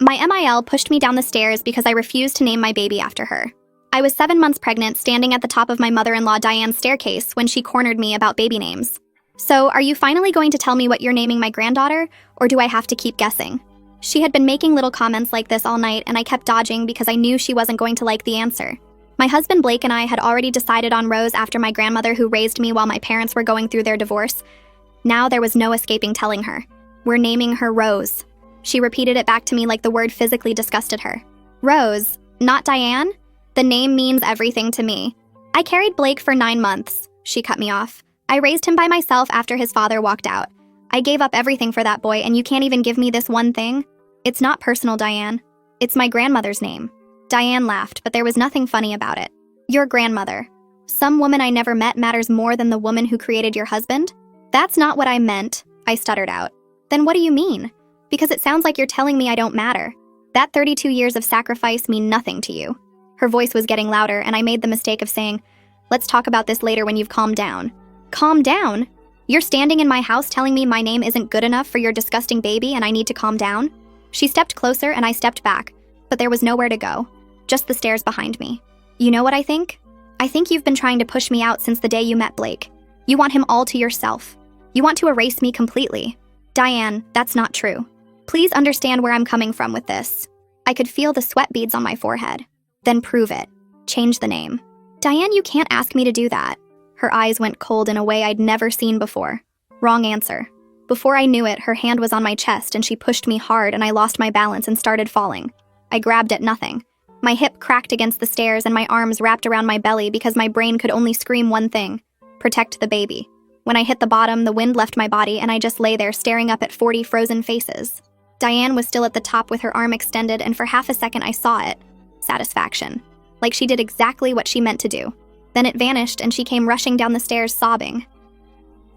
My MIL pushed me down the stairs because I refused to name my baby after her. I was 7 months pregnant, standing at the top of my mother-in-law Diane's staircase when she cornered me about baby names. So, are you finally going to tell me what you're naming my granddaughter, or do I have to keep guessing? She had been making little comments like this all night, and I kept dodging because I knew she wasn't going to like the answer. My husband Blake and I had already decided on Rose after my grandmother who raised me while my parents were going through their divorce. Now there was no escaping telling her. We're naming her Rose. She repeated it back to me like the word physically disgusted her. Rose, not Diane? The name means everything to me. I carried Blake for 9 months. She cut me off. I raised him by myself after his father walked out. I gave up everything for that boy, and you can't even give me this one thing? It's not personal, Diane. It's my grandmother's name. Diane laughed, but there was nothing funny about it. Your grandmother. Some woman I never met matters more than the woman who created your husband? That's not what I meant, I stuttered out. Then what do you mean? Because it sounds like you're telling me I don't matter. That 32 years of sacrifice mean nothing to you. Her voice was getting louder, and I made the mistake of saying, let's talk about this later when you've calmed down. Calm down? You're standing in my house telling me my name isn't good enough for your disgusting baby and I need to calm down? She stepped closer and I stepped back, but there was nowhere to go. Just the stairs behind me. You know what I think? I think you've been trying to push me out since the day you met Blake. You want him all to yourself. You want to erase me completely. Diane, that's not true. Please understand where I'm coming from with this. I could feel the sweat beads on my forehead. Then prove it. Change the name. Diane, you can't ask me to do that. Her eyes went cold in a way I'd never seen before. Wrong answer. Before I knew it, her hand was on my chest and she pushed me hard and I lost my balance and started falling. I grabbed at nothing. My hip cracked against the stairs and my arms wrapped around my belly because my brain could only scream one thing: protect the baby. When I hit the bottom, the wind left my body and I just lay there staring up at 40 frozen faces. Diane was still at the top with her arm extended, and for half a second I saw it. Satisfaction. Like she did exactly what she meant to do. Then it vanished and she came rushing down the stairs sobbing.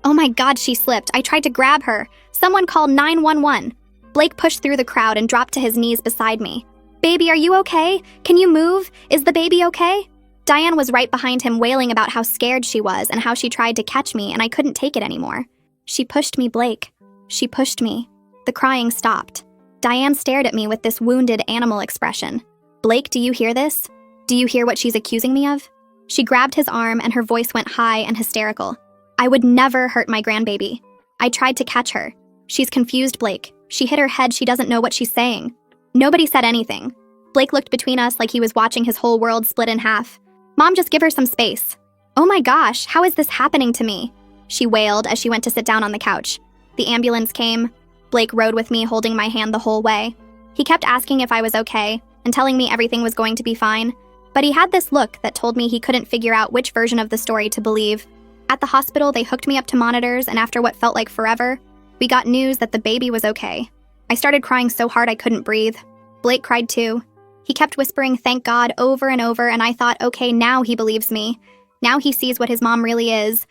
Oh my God, she slipped. I tried to grab her. Someone called 911. Blake pushed through the crowd and dropped to his knees beside me. Baby, are you okay? Can you move? Is the baby okay? Diane was right behind him, wailing about how scared she was and how she tried to catch me and I couldn't take it anymore. She pushed me, Blake. She pushed me. The crying stopped. Diane stared at me with this wounded animal expression. Blake, do you hear this? Do you hear what she's accusing me of? She grabbed his arm and her voice went high and hysterical. I would never hurt my grandbaby. I tried to catch her. She's confused, Blake. She hit her head. She doesn't know what she's saying. Nobody said anything. Blake looked between us like he was watching his whole world split in half. Mom, just give her some space. Oh my gosh, how is this happening to me? She wailed as she went to sit down on the couch. The ambulance came. Blake rode with me, holding my hand the whole way. He kept asking if I was okay and telling me everything was going to be fine, but he had this look that told me he couldn't figure out which version of the story to believe. At the hospital, they hooked me up to monitors, and after what felt like forever, we got news that the baby was okay. I started crying so hard I couldn't breathe. Blake cried too. He kept whispering, "Thank God," over and over, and I thought, okay, now he believes me. Now he sees what his mom really is.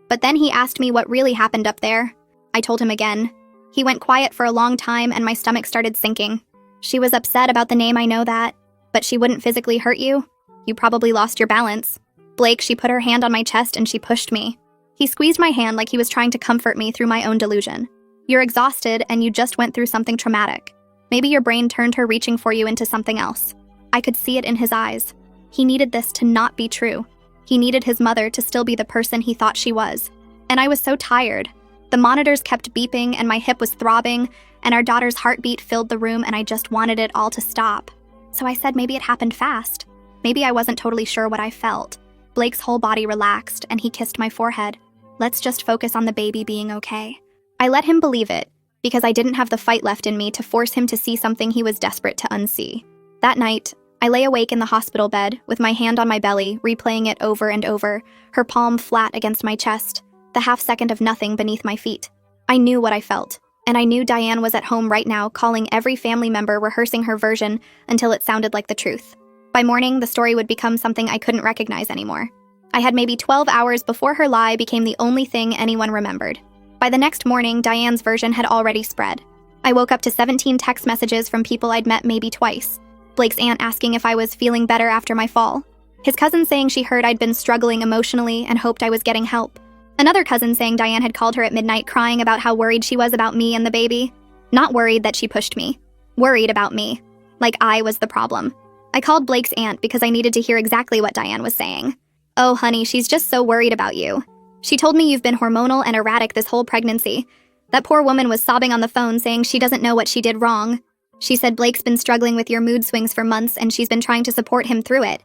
But then he asked me what really happened up there. I told him again. He went quiet for a long time, and my stomach started sinking. She was upset about the name, I know that. But she wouldn't physically hurt you? You probably lost your balance. Blake, she put her hand on my chest and she pushed me. He squeezed my hand like he was trying to comfort me through my own delusion. You're exhausted and you just went through something traumatic. Maybe your brain turned her reaching for you into something else. I could see it in his eyes. He needed this to not be true. He needed his mother to still be the person he thought she was. And I was so tired. The monitors kept beeping and my hip was throbbing and our daughter's heartbeat filled the room and I just wanted it all to stop. So I said maybe it happened fast. Maybe I wasn't totally sure what I felt. Blake's whole body relaxed and he kissed my forehead. Let's just focus on the baby being okay. I let him believe it because I didn't have the fight left in me to force him to see something he was desperate to unsee. That night, I lay awake in the hospital bed with my hand on my belly, replaying it over and over, her palm flat against my chest, the half second of nothing beneath my feet. I knew what I felt, and I knew Diane was at home right now, calling every family member, rehearsing her version until it sounded like the truth. By morning, the story would become something I couldn't recognize anymore. I had maybe 12 hours before her lie became the only thing anyone remembered. By the next morning, Diane's version had already spread. I woke up to 17 text messages from people I'd met maybe twice. Blake's aunt asking if I was feeling better after my fall. His cousin saying she heard I'd been struggling emotionally and hoped I was getting help. Another cousin saying Diane had called her at midnight crying about how worried she was about me and the baby. Not worried that she pushed me. Worried about me. Like I was the problem. I called Blake's aunt because I needed to hear exactly what Diane was saying. Oh, honey, she's just so worried about you. She told me you've been hormonal and erratic this whole pregnancy. That poor woman was sobbing on the phone saying she doesn't know what she did wrong. She said Blake's been struggling with your mood swings for months and she's been trying to support him through it.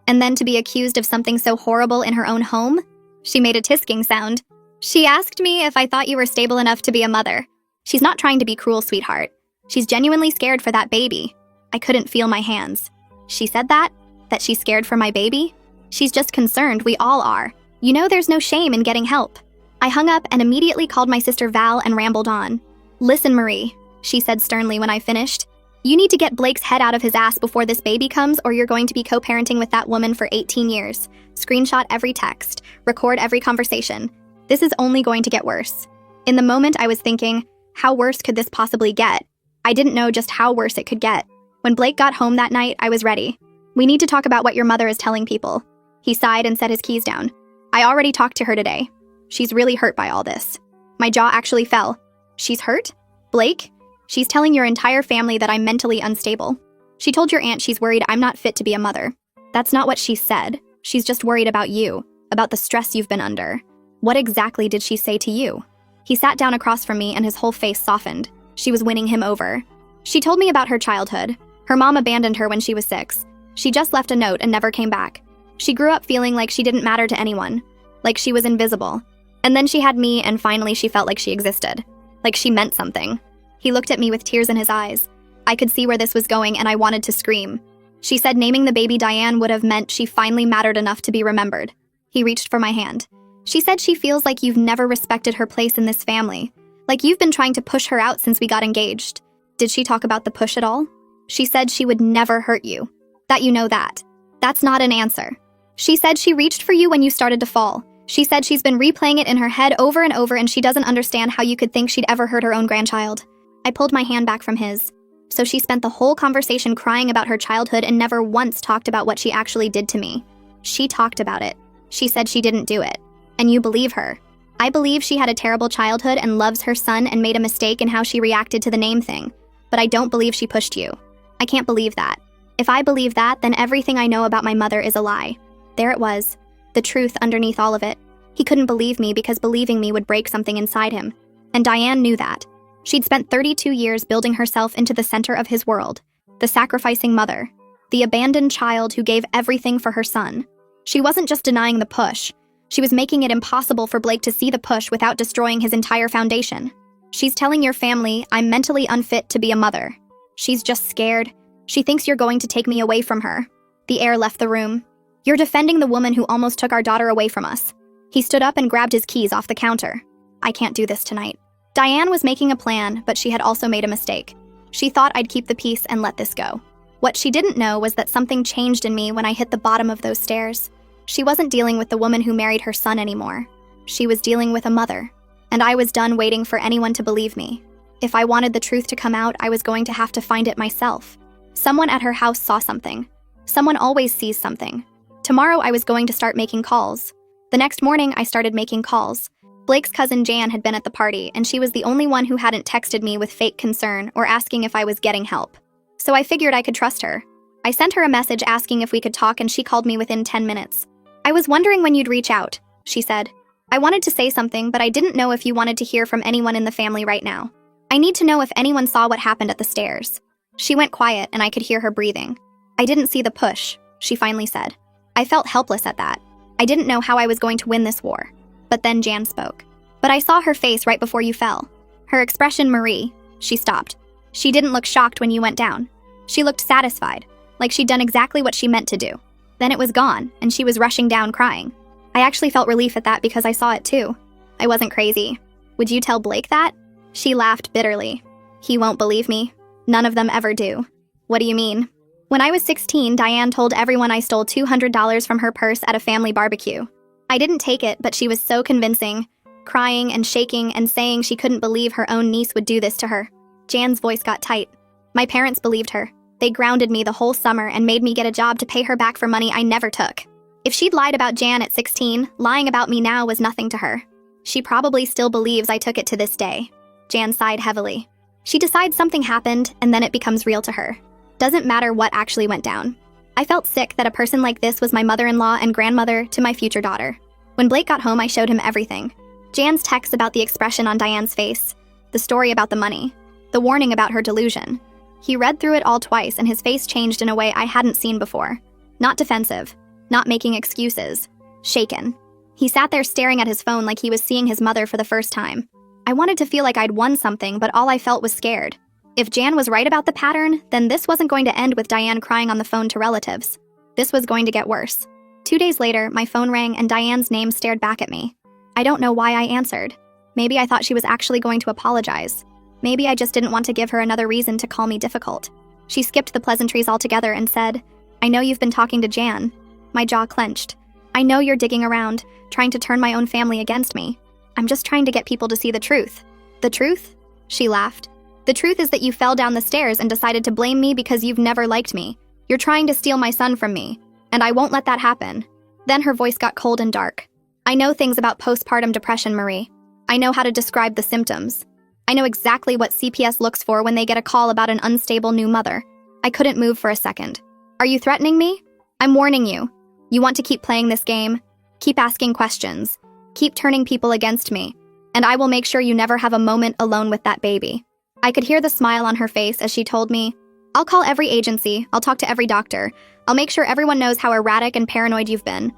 And then to be accused of something so horrible in her own home? She made a tisking sound. She asked me if I thought you were stable enough to be a mother. She's not trying to be cruel, sweetheart. She's genuinely scared for that baby. I couldn't feel my hands. She said that? That she's scared for my baby? She's just concerned, we all are. You know there's no shame in getting help. I hung up and immediately called my sister Val and rambled on. Listen, Marie, she said sternly when I finished. You need to get Blake's head out of his ass before this baby comes or you're going to be co-parenting with that woman for 18 years. Screenshot every text. Record every conversation. This is only going to get worse. In the moment I was thinking, how worse could this possibly get? I didn't know just how worse it could get. When Blake got home that night, I was ready. We need to talk about what your mother is telling people. He sighed and set his keys down. I already talked to her today. She's really hurt by all this. My jaw actually fell. She's hurt? Blake? She's telling your entire family that I'm mentally unstable. She told your aunt she's worried I'm not fit to be a mother. That's not what she said. She's just worried about you, about the stress you've been under. What exactly did she say to you? He sat down across from me and his whole face softened. She was winning him over. She told me about her childhood. Her mom abandoned her when she was 6. She just left a note and never came back. She grew up feeling like she didn't matter to anyone, like she was invisible. And then she had me and finally she felt like she existed, like she meant something. He looked at me with tears in his eyes. I could see where this was going and I wanted to scream. She said naming the baby Diane would have meant she finally mattered enough to be remembered. He reached for my hand. She said she feels like you've never respected her place in this family, like you've been trying to push her out since we got engaged. Did she talk about the push at all? She said she would never hurt you. That you know that. That's not an answer. She said she reached for you when you started to fall. She said she's been replaying it in her head over and over and she doesn't understand how you could think she'd ever hurt her own grandchild. I pulled my hand back from his. So she spent the whole conversation crying about her childhood and never once talked about what she actually did to me. She talked about it. She said she didn't do it. And you believe her. I believe she had a terrible childhood and loves her son and made a mistake in how she reacted to the name thing. But I don't believe she pushed you. I can't believe that. If I believe that, then everything I know about my mother is a lie. There it was. The truth underneath all of it. He couldn't believe me because believing me would break something inside him. And Diane knew that. She'd spent 32 years building herself into the center of his world. The sacrificing mother. The abandoned child who gave everything for her son. She wasn't just denying the push. She was making it impossible for Blake to see the push without destroying his entire foundation. She's telling your family I'm mentally unfit to be a mother. She's just scared. She thinks you're going to take me away from her. The air left the room. You're defending the woman who almost took our daughter away from us. He stood up and grabbed his keys off the counter. I can't do this tonight. Diane was making a plan, but she had also made a mistake. She thought I'd keep the peace and let this go. What she didn't know was that something changed in me when I hit the bottom of those stairs. She wasn't dealing with the woman who married her son anymore. She was dealing with a mother. And I was done waiting for anyone to believe me. If I wanted the truth to come out, I was going to have to find it myself. Someone at her house saw something. Someone always sees something. Tomorrow I was going to start making calls. The next morning I started making calls. Blake's cousin Jan had been at the party, and she was the only one who hadn't texted me with fake concern or asking if I was getting help. So I figured I could trust her. I sent her a message asking if we could talk and she called me within 10 minutes. I was wondering when you'd reach out, she said. I wanted to say something, but I didn't know if you wanted to hear from anyone in the family right now. I need to know if anyone saw what happened at the stairs. She went quiet and I could hear her breathing. I didn't see the push, she finally said. I felt helpless at that. I didn't know how I was going to win this war. But then Jan spoke. But I saw her face right before you fell. Her expression, Marie. She stopped. She didn't look shocked when you went down. She looked satisfied, like she'd done exactly what she meant to do. Then it was gone, and she was rushing down crying. I actually felt relief at that because I saw it too. I wasn't crazy. Would you tell Blake that? She laughed bitterly. He won't believe me. None of them ever do. What do you mean? When I was 16, Diane told everyone I stole $200 from her purse at a family barbecue. I didn't take it, but she was so convincing, crying and shaking and saying she couldn't believe her own niece would do this to her. Jan's voice got tight. My parents believed her. They grounded me the whole summer and made me get a job to pay her back for money I never took. If she'd lied about Jan at 16, lying about me now was nothing to her. She probably still believes I took it to this day. Jan sighed heavily. She decides something happened, and then it becomes real to her. Doesn't matter what actually went down. I felt sick that a person like this was my mother-in-law and grandmother to my future daughter. When Blake got home, I showed him everything. Jan's text about the expression on Diane's face, the story about the money, the warning about her delusion. He read through it all twice, and his face changed in a way I hadn't seen before. Not defensive, not making excuses, shaken. He sat there staring at his phone like he was seeing his mother for the first time. I wanted to feel like I'd won something, but all I felt was scared. If Jan was right about the pattern, then this wasn't going to end with Diane crying on the phone to relatives. This was going to get worse. 2 days later, my phone rang and Diane's name stared back at me. I don't know why I answered. Maybe I thought she was actually going to apologize. Maybe I just didn't want to give her another reason to call me difficult. She skipped the pleasantries altogether and said, "I know you've been talking to Jan." My jaw clenched. "I know you're digging around, trying to turn my own family against me. I'm just trying to get people to see the truth." "The truth?" She laughed. "The truth is that you fell down the stairs and decided to blame me because you've never liked me. You're trying to steal my son from me, and I won't let that happen." Then her voice got cold and dark. "I know things about postpartum depression, Marie. I know how to describe the symptoms. I know exactly what CPS looks for when they get a call about an unstable new mother." I couldn't move for a second. "Are you threatening me? I'm warning you. You want to keep playing this game? Keep asking questions. Keep turning people against me. And I will make sure you never have a moment alone with that baby." I could hear the smile on her face as she told me, "I'll call every agency. I'll talk to every doctor. I'll make sure everyone knows how erratic and paranoid you've been.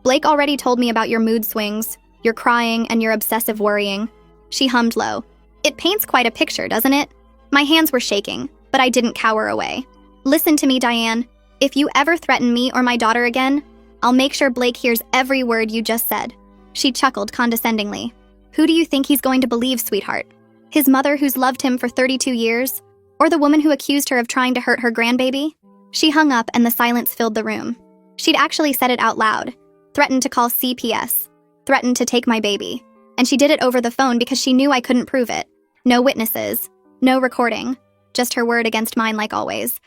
Blake already told me about your mood swings, your crying, and your obsessive worrying." She hummed low. "It paints quite a picture, doesn't it?" My hands were shaking, but I didn't cower away. "Listen to me, Diane. If you ever threaten me or my daughter again, I'll make sure Blake hears every word you just said." She chuckled condescendingly. "Who do you think he's going to believe, sweetheart? His mother who's loved him for 32 years? Or the woman who accused her of trying to hurt her grandbaby?" She hung up and the silence filled the room. She'd actually said it out loud. Threatened to call CPS. Threatened to take my baby. And she did it over the phone because she knew I couldn't prove it. No witnesses. No recording. Just her word against mine like always.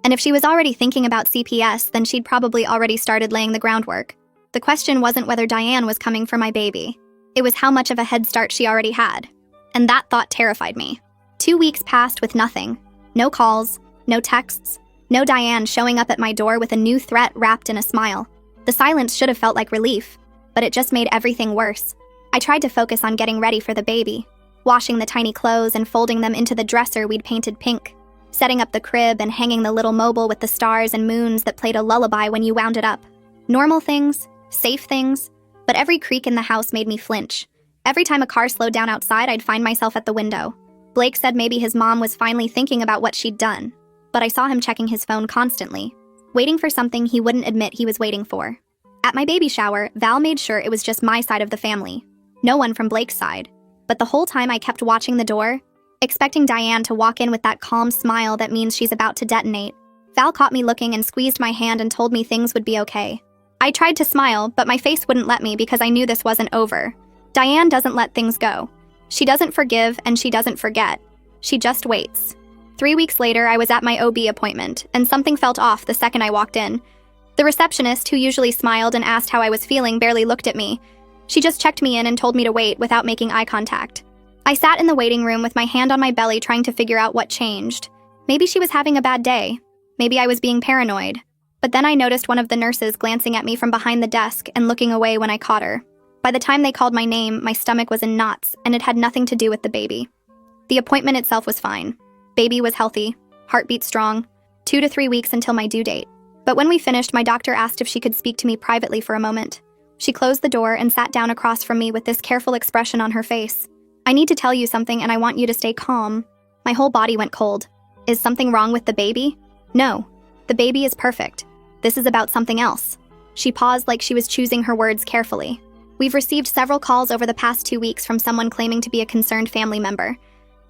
And if she was already thinking about CPS, then she'd probably already started laying the groundwork. The question wasn't whether Diane was coming for my baby. It was how much of a head start she already had. And that thought terrified me. 2 weeks passed with nothing. No calls, no texts, no Diane showing up at my door with a new threat wrapped in a smile. The silence should have felt like relief, but it just made everything worse. I tried to focus on getting ready for the baby, washing the tiny clothes and folding them into the dresser we'd painted pink, setting up the crib and hanging the little mobile with the stars and moons that played a lullaby when you wound it up. Normal things, safe things, but every creak in the house made me flinch. Every time a car slowed down outside, I'd find myself at the window. Blake said maybe his mom was finally thinking about what she'd done, but I saw him checking his phone constantly, waiting for something he wouldn't admit he was waiting for. At my baby shower, Val made sure it was just my side of the family, no one from Blake's side. But the whole time I kept watching the door, expecting Diane to walk in with that calm smile that means she's about to detonate. Val caught me looking and squeezed my hand and told me things would be okay. I tried to smile, but my face wouldn't let me because I knew this wasn't over. Diane doesn't let things go. She doesn't forgive and she doesn't forget. She just waits. 3 weeks later, I was at my OB appointment, and something felt off the second I walked in. The receptionist, who usually smiled and asked how I was feeling, barely looked at me. She just checked me in and told me to wait without making eye contact. I sat in the waiting room with my hand on my belly trying to figure out what changed. Maybe she was having a bad day. Maybe I was being paranoid. But then I noticed one of the nurses glancing at me from behind the desk and looking away when I caught her. By the time they called my name, my stomach was in knots, and it had nothing to do with the baby. The appointment itself was fine. Baby was healthy, heartbeat strong, 2 to 3 weeks until my due date. But when we finished, my doctor asked if she could speak to me privately for a moment. She closed the door and sat down across from me with this careful expression on her face. "I need to tell you something and I want you to stay calm." My whole body went cold. "Is something wrong with the baby?" "No. The baby is perfect. This is about something else." She paused like she was choosing her words carefully. "We've received several calls over the past 2 weeks from someone claiming to be a concerned family member.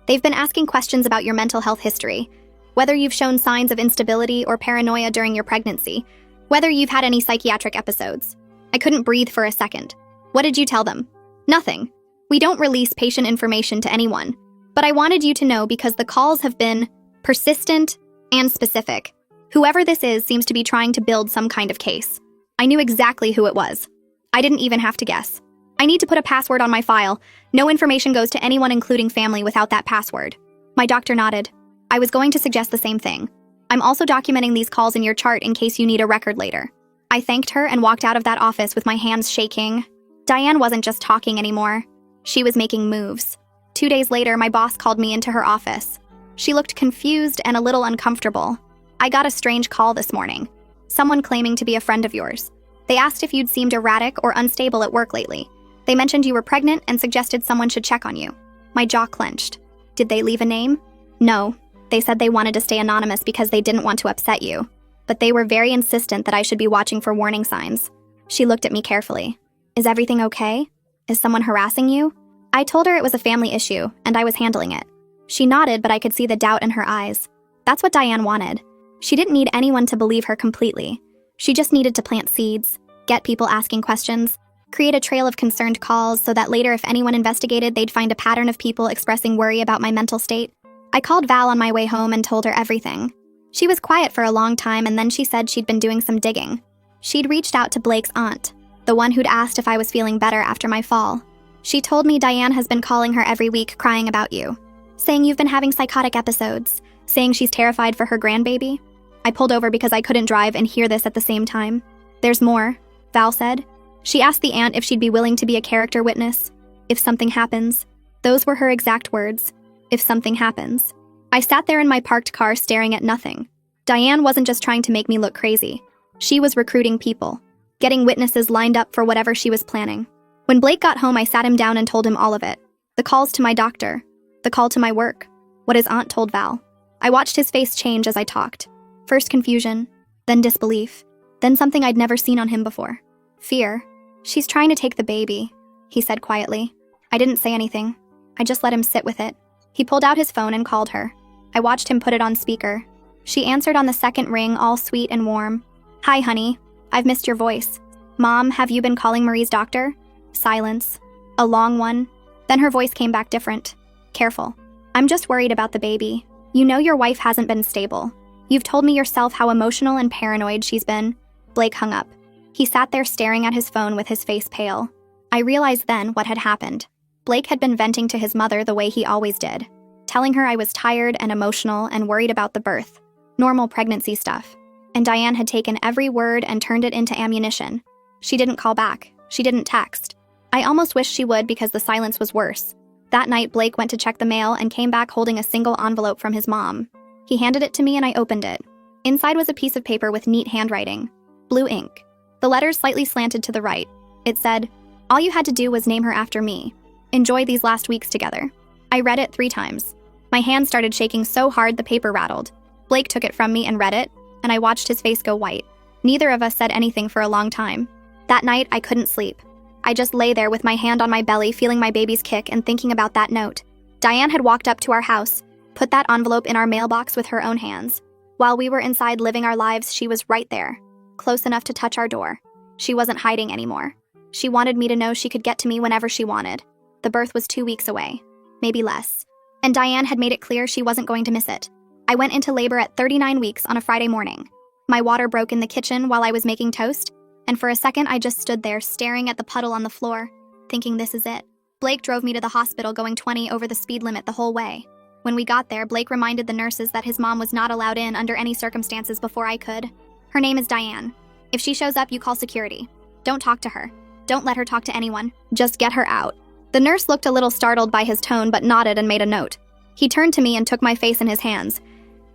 They've been asking questions about your mental health history, whether you've shown signs of instability or paranoia during your pregnancy, whether you've had any psychiatric episodes." I couldn't breathe for a second. "What did you tell them?" "Nothing. We don't release patient information to anyone. But I wanted you to know because the calls have been persistent and specific. Whoever this is seems to be trying to build some kind of case." I knew exactly who it was. I didn't even have to guess. "I need to put a password on my file. No information goes to anyone including family without that password." My doctor nodded. I was going to suggest the same thing. I'm also documenting these calls in your chart in case you need a record later. I thanked her and walked out of that office with my hands shaking. Diane wasn't just talking anymore. She was making moves. 2 days later, my boss called me into her office. She looked confused and a little uncomfortable. I got a strange call this morning. Someone claiming to be a friend of yours. They asked if you'd seemed erratic or unstable at work lately. They mentioned you were pregnant and suggested someone should check on you. My jaw clenched. Did they leave a name? No. They said they wanted to stay anonymous because they didn't want to upset you. But they were very insistent that I should be watching for warning signs. She looked at me carefully. Is everything okay? Is someone harassing you? I told her it was a family issue, and I was handling it. She nodded, but I could see the doubt in her eyes. That's what Diane wanted. She didn't need anyone to believe her completely. She just needed to plant seeds, get people asking questions, create a trail of concerned calls so that later if anyone investigated, they'd find a pattern of people expressing worry about my mental state. I called Val on my way home and told her everything. She was quiet for a long time, and then she said she'd been doing some digging. She'd reached out to Blake's aunt, the one who'd asked if I was feeling better after my fall. She told me Diane has been calling her every week crying about you, saying you've been having psychotic episodes, saying she's terrified for her grandbaby. I pulled over because I couldn't drive and hear this at the same time. There's more, Val said. She asked the aunt if she'd be willing to be a character witness. If something happens. Those were her exact words. If something happens. I sat there in my parked car staring at nothing. Diane wasn't just trying to make me look crazy. She was recruiting people, getting witnesses lined up for whatever she was planning. When Blake got home, I sat him down and told him all of it. The calls to my doctor, the call to my work, what his aunt told Val. I watched his face change as I talked. First confusion, then disbelief, then something I'd never seen on him before. Fear. She's trying to take the baby, he said quietly. I didn't say anything. I just let him sit with it. He pulled out his phone and called her. I watched him put it on speaker. She answered on the second ring, all sweet and warm. Hi, honey. I've missed your voice. Mom, have you been calling Marie's doctor? Silence. A long one. Then her voice came back different. Careful. I'm just worried about the baby. You know your wife hasn't been stable. You've told me yourself how emotional and paranoid she's been. Blake hung up. He sat there staring at his phone with his face pale. I realized then what had happened. Blake had been venting to his mother the way he always did, telling her I was tired and emotional and worried about the birth. Normal pregnancy stuff. And Diane had taken every word and turned it into ammunition. She didn't call back. She didn't text. I almost wished she would because the silence was worse. That night, Blake went to check the mail and came back holding a single envelope from his mom. He handed it to me and I opened it. Inside was a piece of paper with neat handwriting. Blue ink. The letters slightly slanted to the right. It said, all you had to do was name her after me. Enjoy these last weeks together. I read it 3 times. My hand started shaking so hard the paper rattled. Blake took it from me and read it, and I watched his face go white. Neither of us said anything for a long time. That night, I couldn't sleep. I just lay there with my hand on my belly, feeling my baby's kick and thinking about that note. Diane had walked up to our house, put that envelope in our mailbox with her own hands. While we were inside living our lives, she was right there, close enough to touch our door. She wasn't hiding anymore. She wanted me to know she could get to me whenever she wanted. The birth was 2 weeks away, maybe less. And Diane had made it clear she wasn't going to miss it. I went into labor at 39 weeks on a Friday morning. My water broke in the kitchen while I was making toast, and for a second I just stood there staring at the puddle on the floor, thinking this is it. Blake drove me to the hospital going 20 over the speed limit the whole way. When we got there, Blake reminded the nurses that his mom was not allowed in under any circumstances before I could. Her name is Diane. If she shows up, you call security. Don't talk to her. Don't let her talk to anyone. Just get her out. The nurse looked a little startled by his tone but nodded and made a note. He turned to me and took my face in his hands.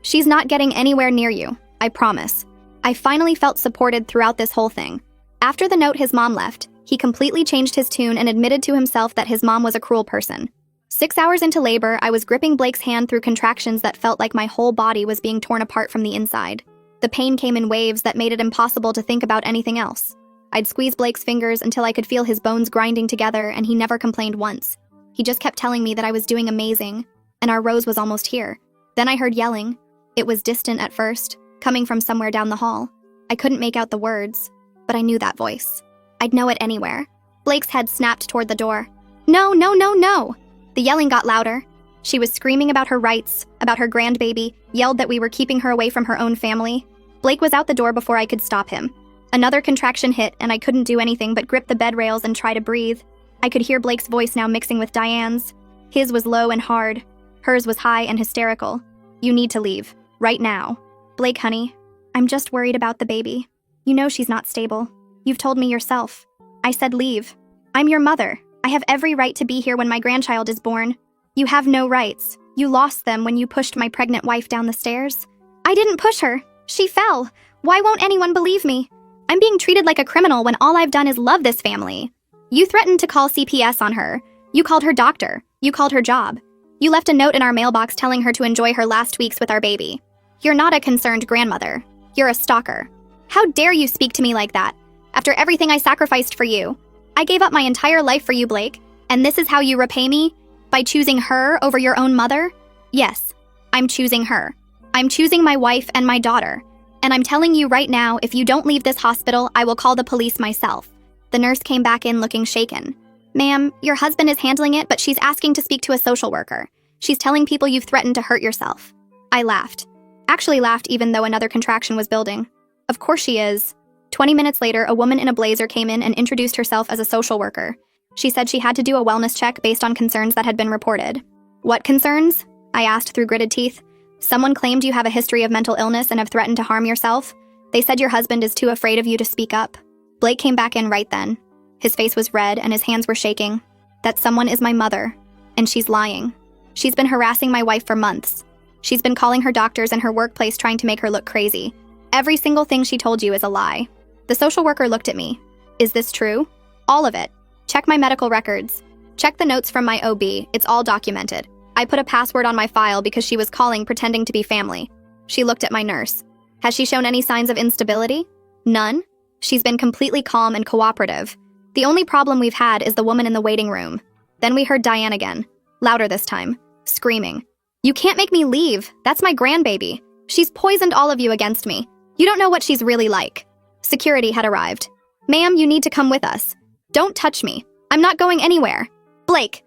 She's not getting anywhere near you, I promise. I finally felt supported throughout this whole thing. After the note his mom left, he completely changed his tune and admitted to himself that his mom was a cruel person. 6 hours into labor, I was gripping Blake's hand through contractions that felt like my whole body was being torn apart from the inside. The pain came in waves that made it impossible to think about anything else. I'd squeeze Blake's fingers until I could feel his bones grinding together, and he never complained once. He just kept telling me that I was doing amazing, and our Rose was almost here. Then I heard yelling. It was distant at first, coming from somewhere down the hall. I couldn't make out the words, but I knew that voice. I'd know it anywhere. Blake's head snapped toward the door. No, no, no, no! The yelling got louder. She was screaming about her rights, about her grandbaby, yelled that we were keeping her away from her own family. Blake was out the door before I could stop him. Another contraction hit, and I couldn't do anything but grip the bed rails and try to breathe. I could hear Blake's voice now mixing with Diane's. His was low and hard. Hers was high and hysterical. You need to leave. Right now. Blake, honey, I'm just worried about the baby. You know she's not stable. You've told me yourself. I said leave. I'm your mother. I have every right to be here when my grandchild is born. You have no rights. You lost them when you pushed my pregnant wife down the stairs. I didn't push her. She fell. Why won't anyone believe me? I'm being treated like a criminal when all I've done is love this family. You threatened to call CPS on her. You called her doctor. You called her job. You left a note in our mailbox telling her to enjoy her last weeks with our baby. You're not a concerned grandmother. You're a stalker. How dare you speak to me like that? After everything I sacrificed for you. I gave up my entire life for you, Blake. And this is how you repay me? By choosing her over your own mother? Yes, I'm choosing her. I'm choosing my wife and my daughter. And I'm telling you right now, if you don't leave this hospital, I will call the police myself. The nurse came back in looking shaken. Ma'am, your husband is handling it, but she's asking to speak to a social worker. She's telling people you've threatened to hurt yourself. I laughed. Actually laughed even though another contraction was building. Of course she is. 20 minutes later, a woman in a blazer came in and introduced herself as a social worker. She said she had to do a wellness check based on concerns that had been reported. What concerns? I asked through gritted teeth. Someone claimed you have a history of mental illness and have threatened to harm yourself. They said your husband is too afraid of you to speak up. Blake came back in right then. His face was red and his hands were shaking. That someone is my mother, and she's lying. She's been harassing my wife for months. She's been calling her doctors and her workplace trying to make her look crazy. Every single thing she told you is a lie. The social worker looked at me. Is this true? All of it. Check my medical records. Check the notes from my OB. It's all documented. I put a password on my file because she was calling pretending to be family. She looked at my nurse. Has she shown any signs of instability? None. She's been completely calm and cooperative. The only problem we've had is the woman in the waiting room. Then we heard Diane again. Louder this time. Screaming. You can't make me leave. That's my grandbaby. She's poisoned all of you against me. You don't know what she's really like. Security had arrived. Ma'am, you need to come with us. Don't touch me. I'm not going anywhere. Blake,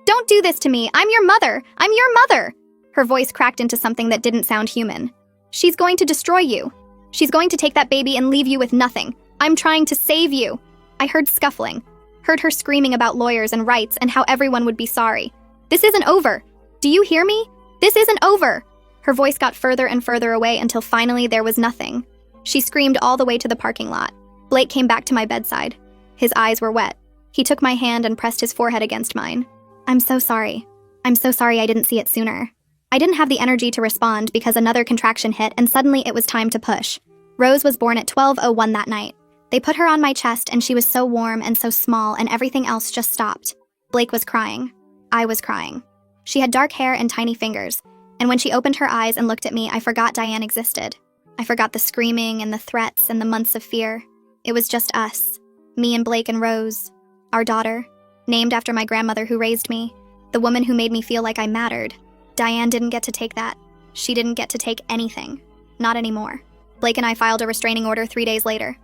don't do this to me. I'm your mother. I'm your mother. Her voice cracked into something that didn't sound human. She's going to destroy you. She's going to take that baby and leave you with nothing. I'm trying to save you. I heard scuffling. Heard her screaming about lawyers and rights and how everyone would be sorry. This isn't over. Do you hear me? This isn't over. Her voice got further and further away until finally there was nothing. She screamed all the way to the parking lot. Blake came back to my bedside. His eyes were wet. He took my hand and pressed his forehead against mine. I'm so sorry. I'm so sorry I didn't see it sooner. I didn't have the energy to respond because another contraction hit and suddenly it was time to push. Rose was born at 12:01 that night. They put her on my chest and she was so warm and so small and everything else just stopped. Blake was crying. I was crying. She had dark hair and tiny fingers, and when she opened her eyes and looked at me, I forgot Diane existed. I forgot the screaming and the threats and the months of fear. It was just us. Me and Blake and Rose. Our daughter. Named after my grandmother who raised me. The woman who made me feel like I mattered. Diane didn't get to take that. She didn't get to take anything. Not anymore. Blake and I filed a restraining order 3 days later.